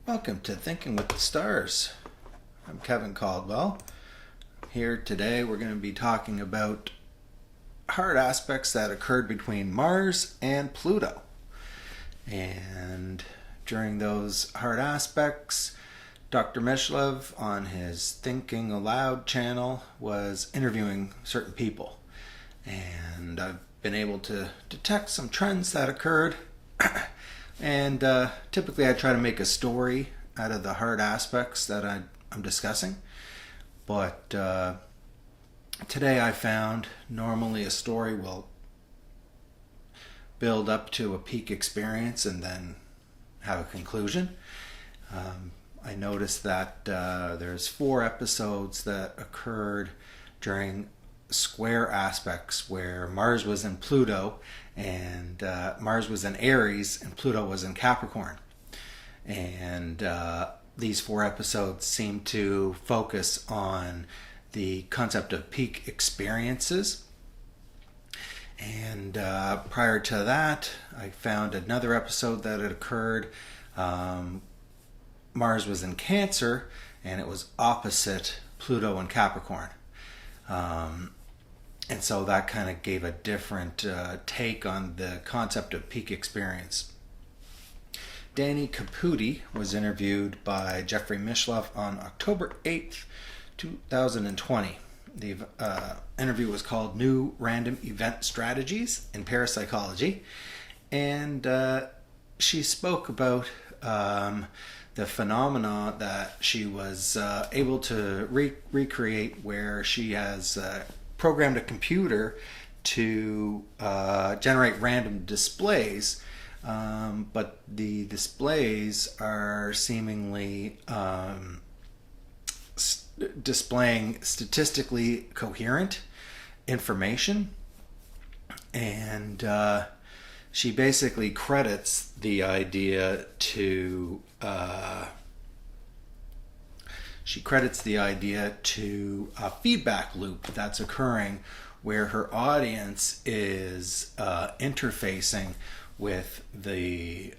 Welcome to Thinking with the Stars. I'm Kevin Caldwell. Here today we're going to be talking about hard aspects that occurred between Mars and Pluto. And during those hard aspects, Dr. Mishlev on his Thinking Aloud channel was interviewing certain people. And I've been able to detect some trends that occurred. And typically I try to make a story out of the hard aspects that I'm discussing. But today I found normally a story will build up to a peak experience and then have a conclusion. I noticed that there's 4 episodes that occurred during square aspects where Mars was in Pluto and Mars was in Aries and Pluto was in Capricorn. And these 4 episodes seem to focus on the concept of peak experiences. And prior to that, I found another episode that had occurred. Mars was in Cancer and it was opposite Pluto and Capricorn. And so that kind of gave a different take on the concept of peak experience. Dani Caputi was interviewed by Jeffrey Mishlev on October 8th, 2020. The interview was called New Random Event Strategies in Parapsychology. And she spoke about the phenomena that she was able to recreate, where she has programmed a computer to generate random displays, but the displays are seemingly displaying statistically coherent information. And she basically credits the idea to a feedback loop that's occurring where her audience is interfacing with the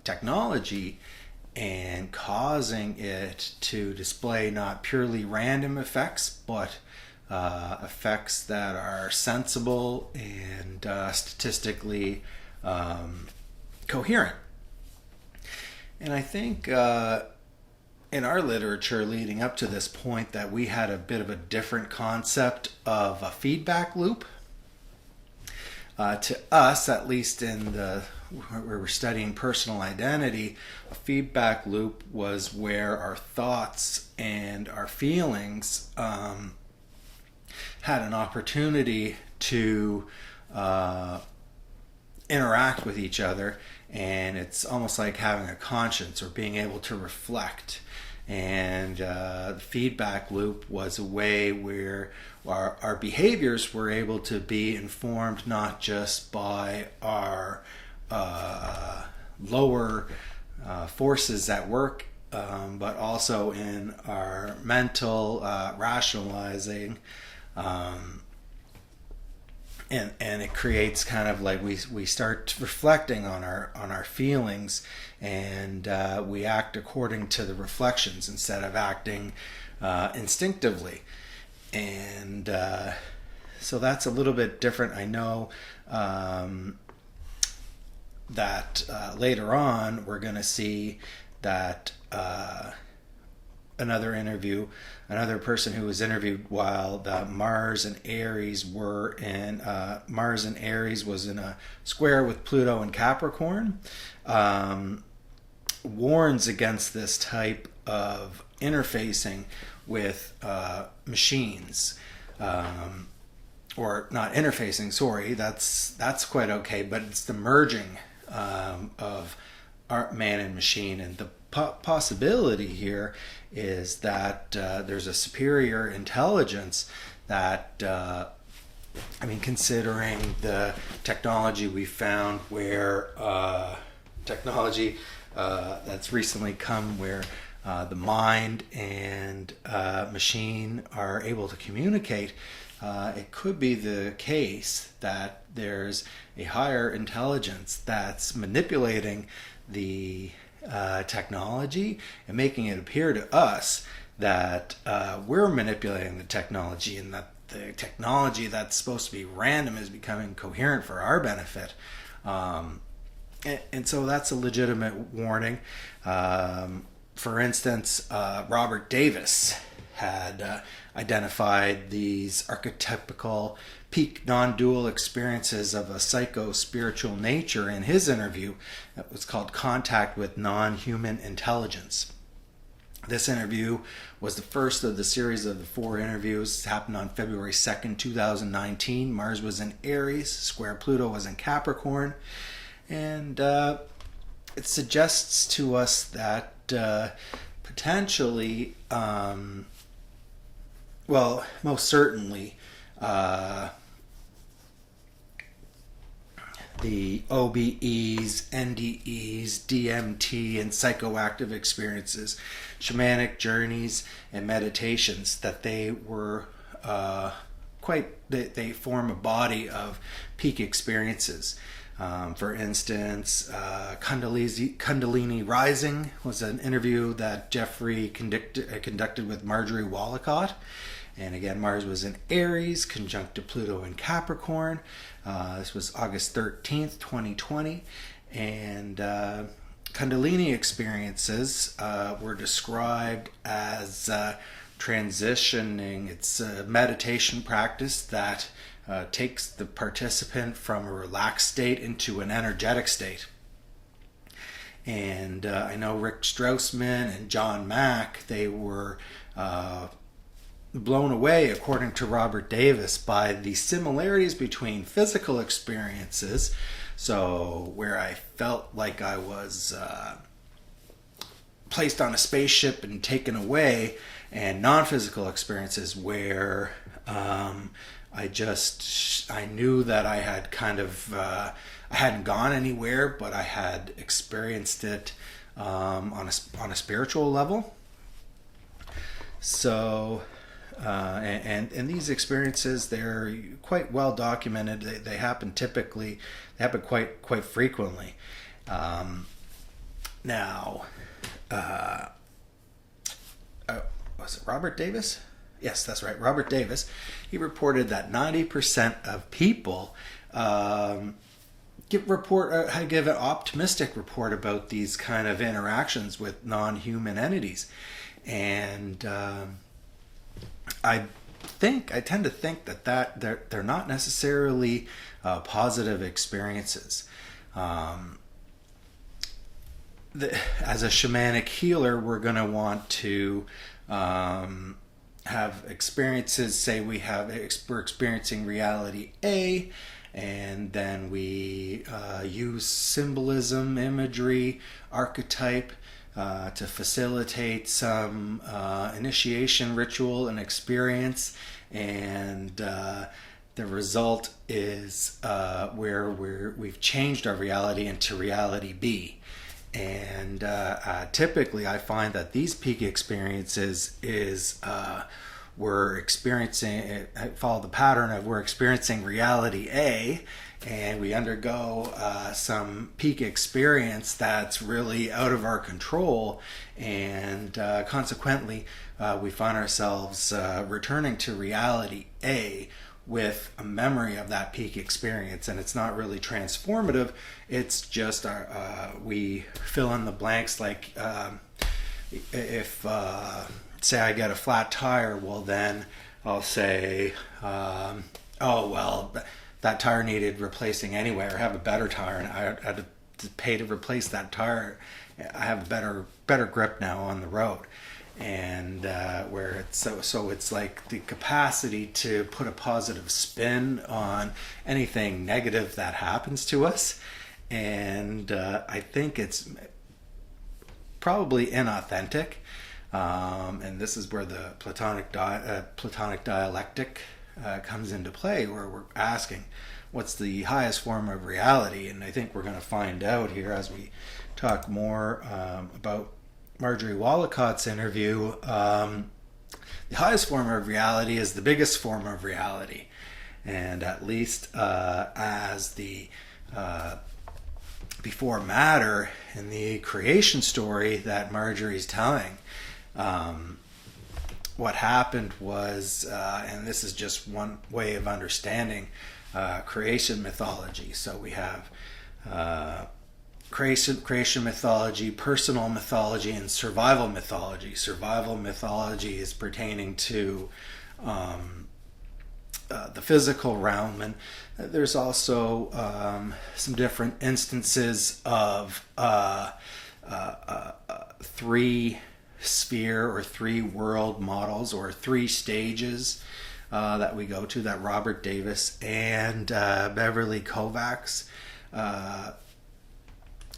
technology and causing it to display not purely random effects, but effects that are sensible and statistically coherent. And I think in our literature leading up to this point that we had a bit of a different concept of a feedback loop. To us, at least where we're studying personal identity, a feedback loop was where our thoughts and our feelings had an opportunity to interact with each other, and it's almost like having a conscience or being able to reflect. And the feedback loop was a way where our behaviors were able to be informed not just by our lower forces at work, but also in our mental rationalizing. And it creates kind of like we start reflecting on our feelings, and we act according to the reflections instead of acting instinctively. And so that's a little bit different. I know that later on we're going to see that another person who was interviewed while the Mars and Aries were in Mars and Aries was in a square with Pluto and Capricorn, warns against this type of interfacing with machines, or not interfacing. Sorry, that's quite okay, but it's the merging of man and machine. And the possibility here is that there's a superior intelligence that, considering the technology we found where technology that's recently come where the mind and machine are able to communicate, it could be the case that there's a higher intelligence that's manipulating the technology and making it appear to us that we're manipulating the technology, and that the technology that's supposed to be random is becoming coherent for our benefit. And so that's a legitimate warning. For instance, Robert Davis had identified these archetypical peak non-dual experiences of a psycho-spiritual nature in his interview that was called Contact with Non-Human Intelligence. This interview was the first of the series of the 4 interviews. It happened on February 2nd, 2019. Mars was in Aries, square Pluto was in Capricorn. And it suggests to us that potentially, well, most certainly, the OBEs, NDEs, DMT, and psychoactive experiences, shamanic journeys, and meditations, that they were they form a body of peak experiences. For instance, Kundalini Rising was an interview that Jeffrey conducted with Marjorie Woolacott. And again, Mars was in Aries, conjunct to Pluto in Capricorn. This was August 13th, 2020. And Kundalini experiences were described as transitioning. It's a meditation practice that takes the participant from a relaxed state into an energetic state. And I know Rick Straussman and John Mack, they were blown away, according to Robert Davis, by the similarities between physical experiences, so where I felt like I was placed on a spaceship and taken away, and non-physical experiences where I knew that I had kind of I hadn't gone anywhere, but I had experienced it on a spiritual level. So and these experiences, they're quite well documented. They happen quite frequently. Now, was it Robert Davis? Yes, that's right, Robert Davis. He reported that 90% of people give an optimistic report about these kind of interactions with non-human entities, and I tend to think that they're not necessarily positive experiences. As a shamanic healer, we're going to want to have experiences. Say we're experiencing reality A, and then we use symbolism, imagery, archetype to facilitate some initiation ritual and experience, and the result is where we've changed our reality into reality B. And typically I find that these peak experiences we're experiencing, follow the pattern of we're experiencing reality A, and we undergo some peak experience that's really out of our control, and consequently we find ourselves returning to reality A with a memory of that peak experience, and it's not really transformative. It's just we fill in the blanks. Like if say I get a flat tire, well then I'll say, oh well, that tire needed replacing anyway, or have a better tire, and I had to pay to replace that tire. I have a better grip now on the road. And where it's so it's like the capacity to put a positive spin on anything negative that happens to us, and I think it's probably inauthentic, and this is where the Platonic dialectic comes into play, where we're asking what's the highest form of reality, and I think we're going to find out here as we talk more about Marjorie Woolacott's interview. The highest form of reality is the biggest form of reality, and at least as the before matter in the creation story that Marjorie's telling. What happened was, and this is just one way of understanding creation mythology. So we have creation mythology, personal mythology, and survival mythology. Survival mythology is pertaining to the physical realm, and there's also some different instances of three sphere or three world models or three stages that we go to, that Robert Davis and Beverly Kovacs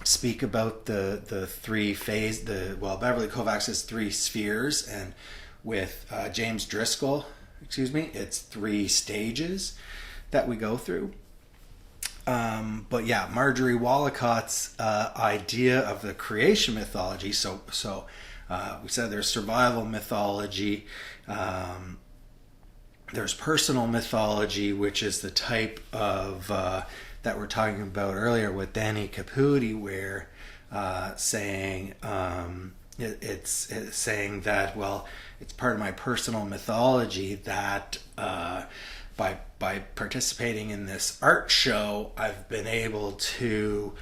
speak about the three phase. Beverly Kovacs has three spheres, and with James Driscoll, it's three stages that we go through. But yeah, Marjorie Woolacott's idea of the creation mythology. So we said there's survival mythology. There's personal mythology, which is the type of that we're talking about earlier with Dani Caputi, where saying it's saying that, well, it's part of my personal mythology that by participating in this art show, I've been able to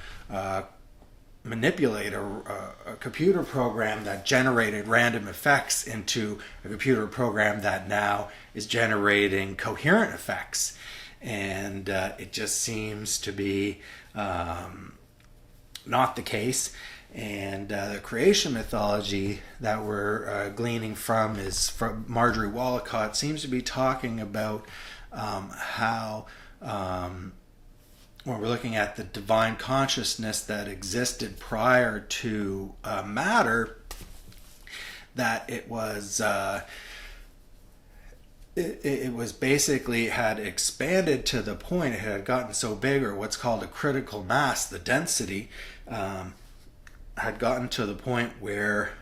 manipulate a computer program that generated random effects into a computer program that now is generating coherent effects. And it just seems to be not the case. And the creation mythology that we're gleaning from is from Marjorie Woolacott, seems to be talking about how when we're looking at the divine consciousness that existed prior to matter, that it was it was basically had expanded to the point, it had gotten so big, or what's called a critical mass, the density had gotten to the point where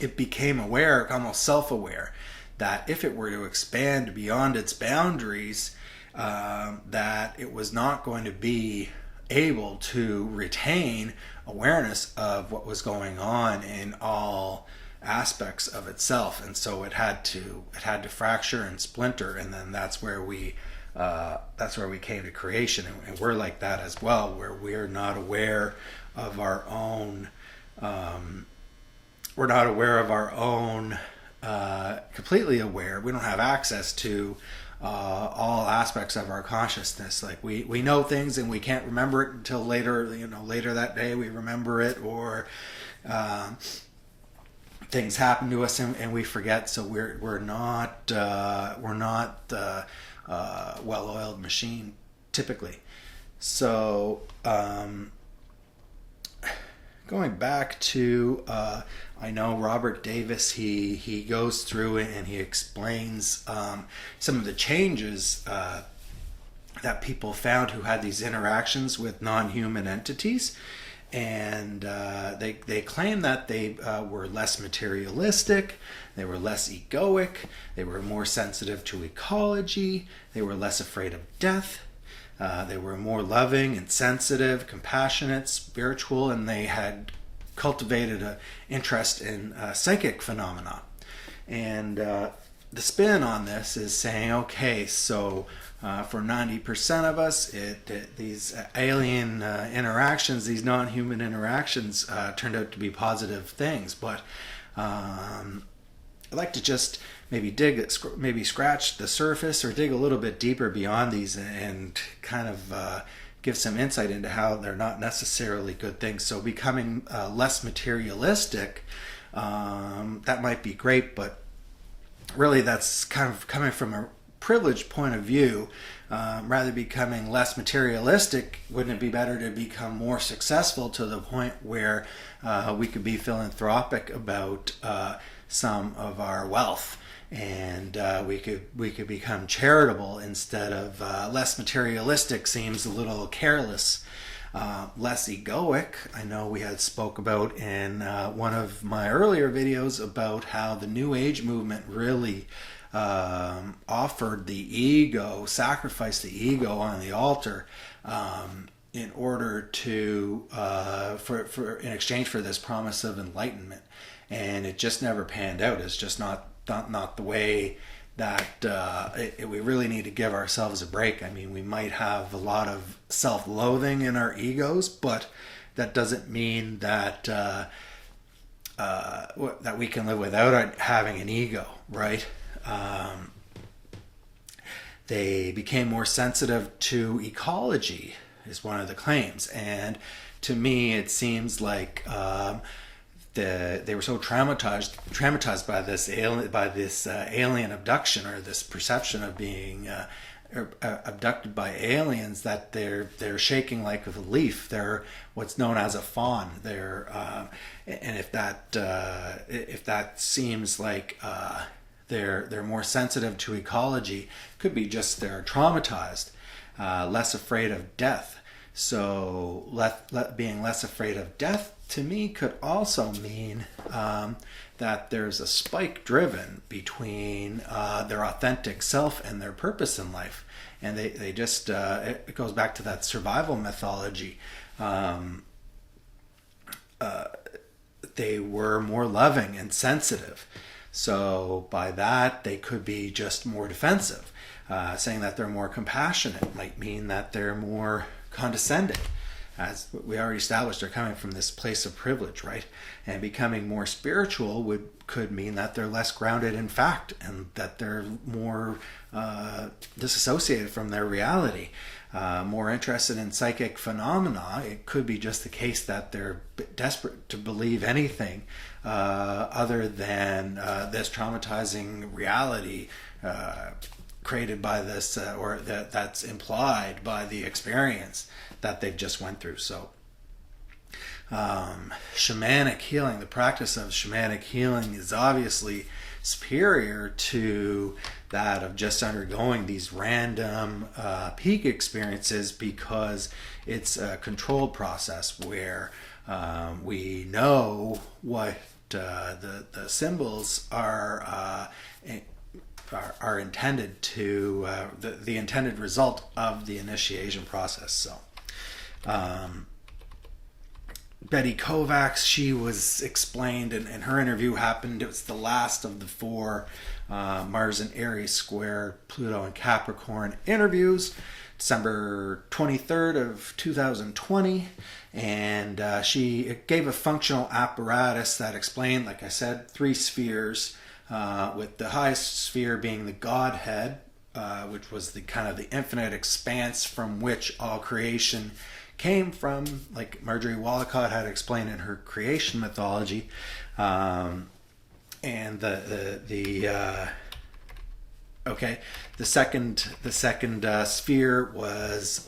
it became aware, almost self-aware, that if it were to expand beyond its boundaries, that it was not going to be able to retain awareness of what was going on in all aspects of itself, and so it had to fracture and splinter, and then that's where we came to creation. And we're like that as well, where we're not aware of our own completely aware. We don't have access to all aspects of our consciousness. Like we know things and we can't remember it until later. Later that day we remember it, or things happen to us and we forget. So we're not well-oiled machine typically. So going back to I know Robert Davis, he goes through it and he explains some of the changes that people found who had these interactions with non-human entities. And they claim that they were less materialistic, they were less egoic, they were more sensitive to ecology, they were less afraid of death, they were more loving and sensitive, compassionate, spiritual, and they had cultivated an interest in psychic phenomena. And the spin on this is saying, okay, so for 90% of us, these alien interactions, these non-human interactions, turned out to be positive things. But I'd like to just maybe scratch the surface or dig a little bit deeper beyond these and kind of give some insight into how they're not necessarily good things. So becoming less materialistic, that might be great, but really that's kind of coming from a privileged point of view. Rather becoming less materialistic, wouldn't it be better to become more successful to the point where we could be philanthropic about some of our wealth, and we could become charitable instead of less materialistic? Seems a little careless. Less egoic. I know we had spoke about in one of my earlier videos about how the New Age movement really offered the ego, sacrificed the ego on the altar, in order to for in exchange for this promise of enlightenment, and it just never panned out. It's just not the way that we really need to give ourselves a break. I mean, we might have a lot of self-loathing in our egos, but that doesn't mean that that we can live without having an ego, right? They became more sensitive to ecology, is one of the claims, and to me, it seems like they were so traumatized by this alien abduction, or this perception of being abducted by aliens, that they're shaking like a leaf. They're what's known as a fawn. And if that seems like they're more sensitive to ecology, could be just they're traumatized, less afraid of death. So being less afraid of death, to me, could also mean that there's a spike driven between their authentic self and their purpose in life. And they just, it goes back to that survival mythology. They were more loving and sensitive. So by that, they could be just more defensive. Saying that they're more compassionate might mean that they're more condescending. As we already established, they're coming from this place of privilege, right? And becoming more spiritual could mean that they're less grounded in fact, and that they're more disassociated from their reality, more interested in psychic phenomena. It could be just the case that they're desperate to believe anything other than this traumatizing reality created by this, or that's implied by the experience that they've just went through. So shamanic healing, the practice of shamanic healing, is obviously superior to that of just undergoing these random peak experiences, because it's a controlled process where we know what the symbols are intended to, the intended result of the initiation process. So Betty Kovacs, she was explained, and her interview happened, it was the last of the 4 Mars and Aries square Pluto and Capricorn interviews, December 23rd of 2020, and she gave a functional apparatus that explained, like I said, 3 spheres, with the highest sphere being the Godhead, which was the kind of the infinite expanse from which all creation came from, like Marjorie Woolacott had explained in her creation mythology. And the second sphere was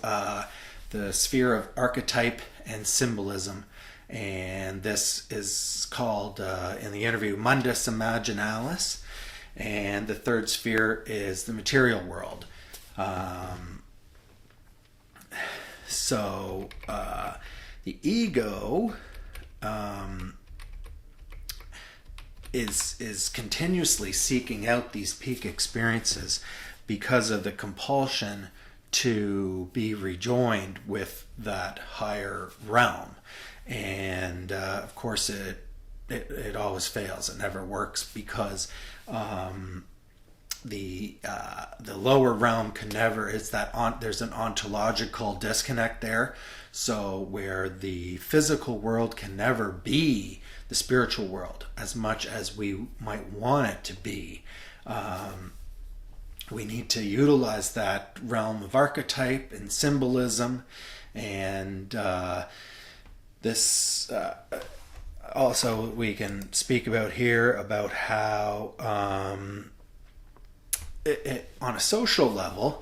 the sphere of archetype and symbolism, and this is called in the interview Mundus Imaginalis, and the third sphere is the material world. So the ego is continuously seeking out these peak experiences because of the compulsion to be rejoined with that higher realm. And of course it always fails. It never works, because the lower realm can never, there's an ontological disconnect there. So where the physical world can never be the spiritual world as much as we might want it to be. We need to utilize that realm of archetype and symbolism, and this also we can speak about here about how on a social level,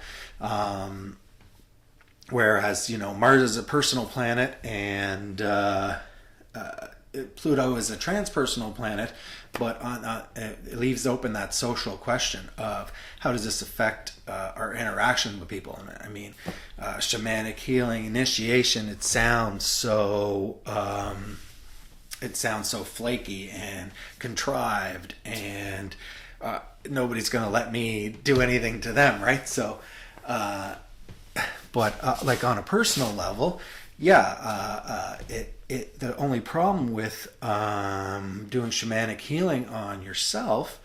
whereas Mars is a personal planet and Pluto is a transpersonal planet, but it leaves open that social question of how does this affect our interaction with people. And I mean, shamanic healing, initiation, it sounds so flaky and contrived, and nobody's going to let me do anything to them, right? So But like on a personal level, yeah, the only problem with doing shamanic healing on yourself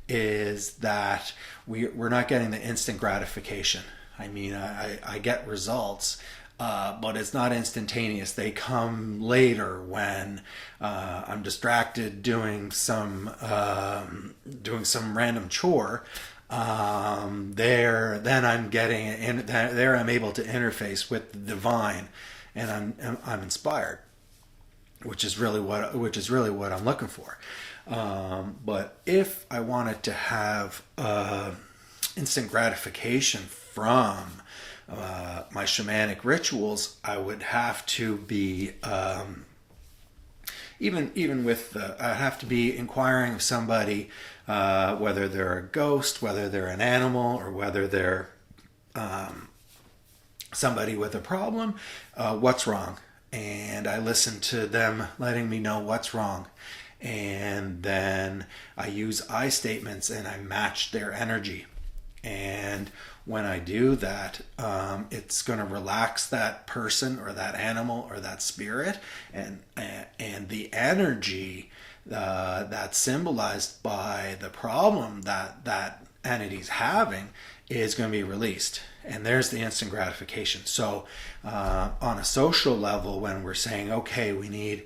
is that we're not getting the instant gratification. I mean, I get results, but it's not instantaneous. They come later when I'm distracted doing some random chore. Then I'm getting, and there I'm able to interface with the divine, and I'm inspired, which is really what I'm looking for. But if I wanted to have instant gratification from my shamanic rituals, I would have to be I have to be inquiring of somebody, whether they're a ghost, whether they're an animal, or whether they're somebody with a problem, what's wrong. And I listen to them letting me know what's wrong. And then I use I statements and I match their energy. And when I do that, it's going to relax that person or that animal or that spirit, and the energy that's symbolized by the problem that entity's having is going to be released. And there's the instant gratification. So on a social level, when we're saying, okay, we need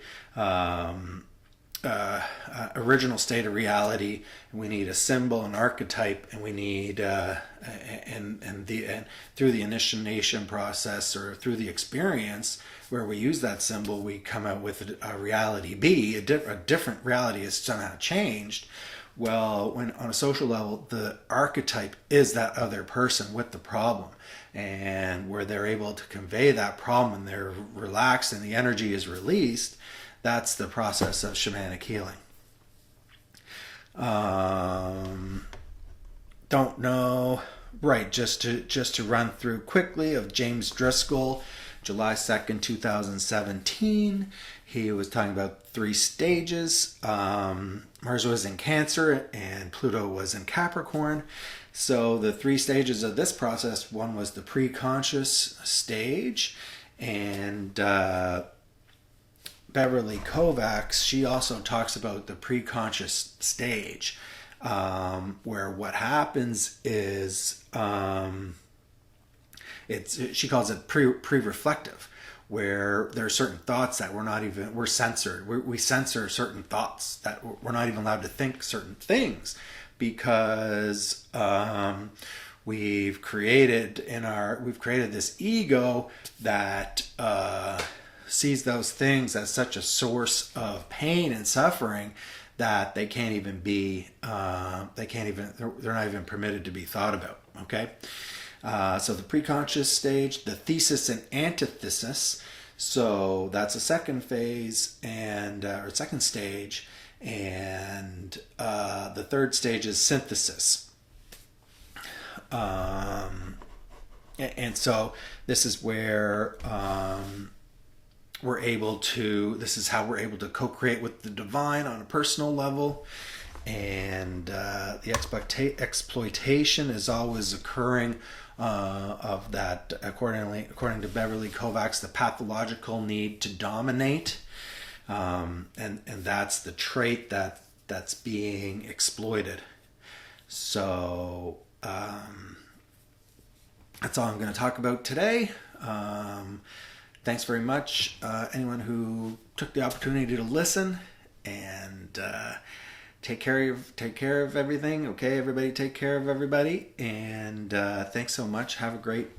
original state of reality, and we need a symbol, an archetype, and we need and through the initiation process or through the experience where we use that symbol, we come out with a reality B, a different reality is somehow changed. Well, when on a social level, the archetype is that other person with the problem, and where they're able to convey that problem and they're relaxed and the energy is released. That's the process of shamanic healing. Don't know. Right, just to run through quickly of James Driscoll, July 2nd, 2017. He was talking about 3 stages. Mars was in Cancer and Pluto was in Capricorn. So the 3 stages of this process, one was the pre-conscious stage, and Beverly Kovacs, she also talks about the pre-conscious stage, where what happens is she calls it pre-reflective, where there are certain thoughts that we're censored. We censor certain thoughts, that we're not even allowed to think certain things, because we've created this ego that sees those things as such a source of pain and suffering that they can't even be they're not even permitted to be thought about. Okay, so the preconscious stage, the thesis and antithesis, so that's a second phase or second stage, and the third stage is synthesis. And so this is where this is how we're able to co-create with the divine on a personal level, and the exploitation is always occurring of that, according to Beverly Kovacs, the pathological need to dominate, and that's the trait that's being exploited. So that's all I'm going to talk about today. Thanks very much, anyone who took the opportunity to listen, and take care of everything. Okay, everybody, take care of everybody, and thanks so much. Have a great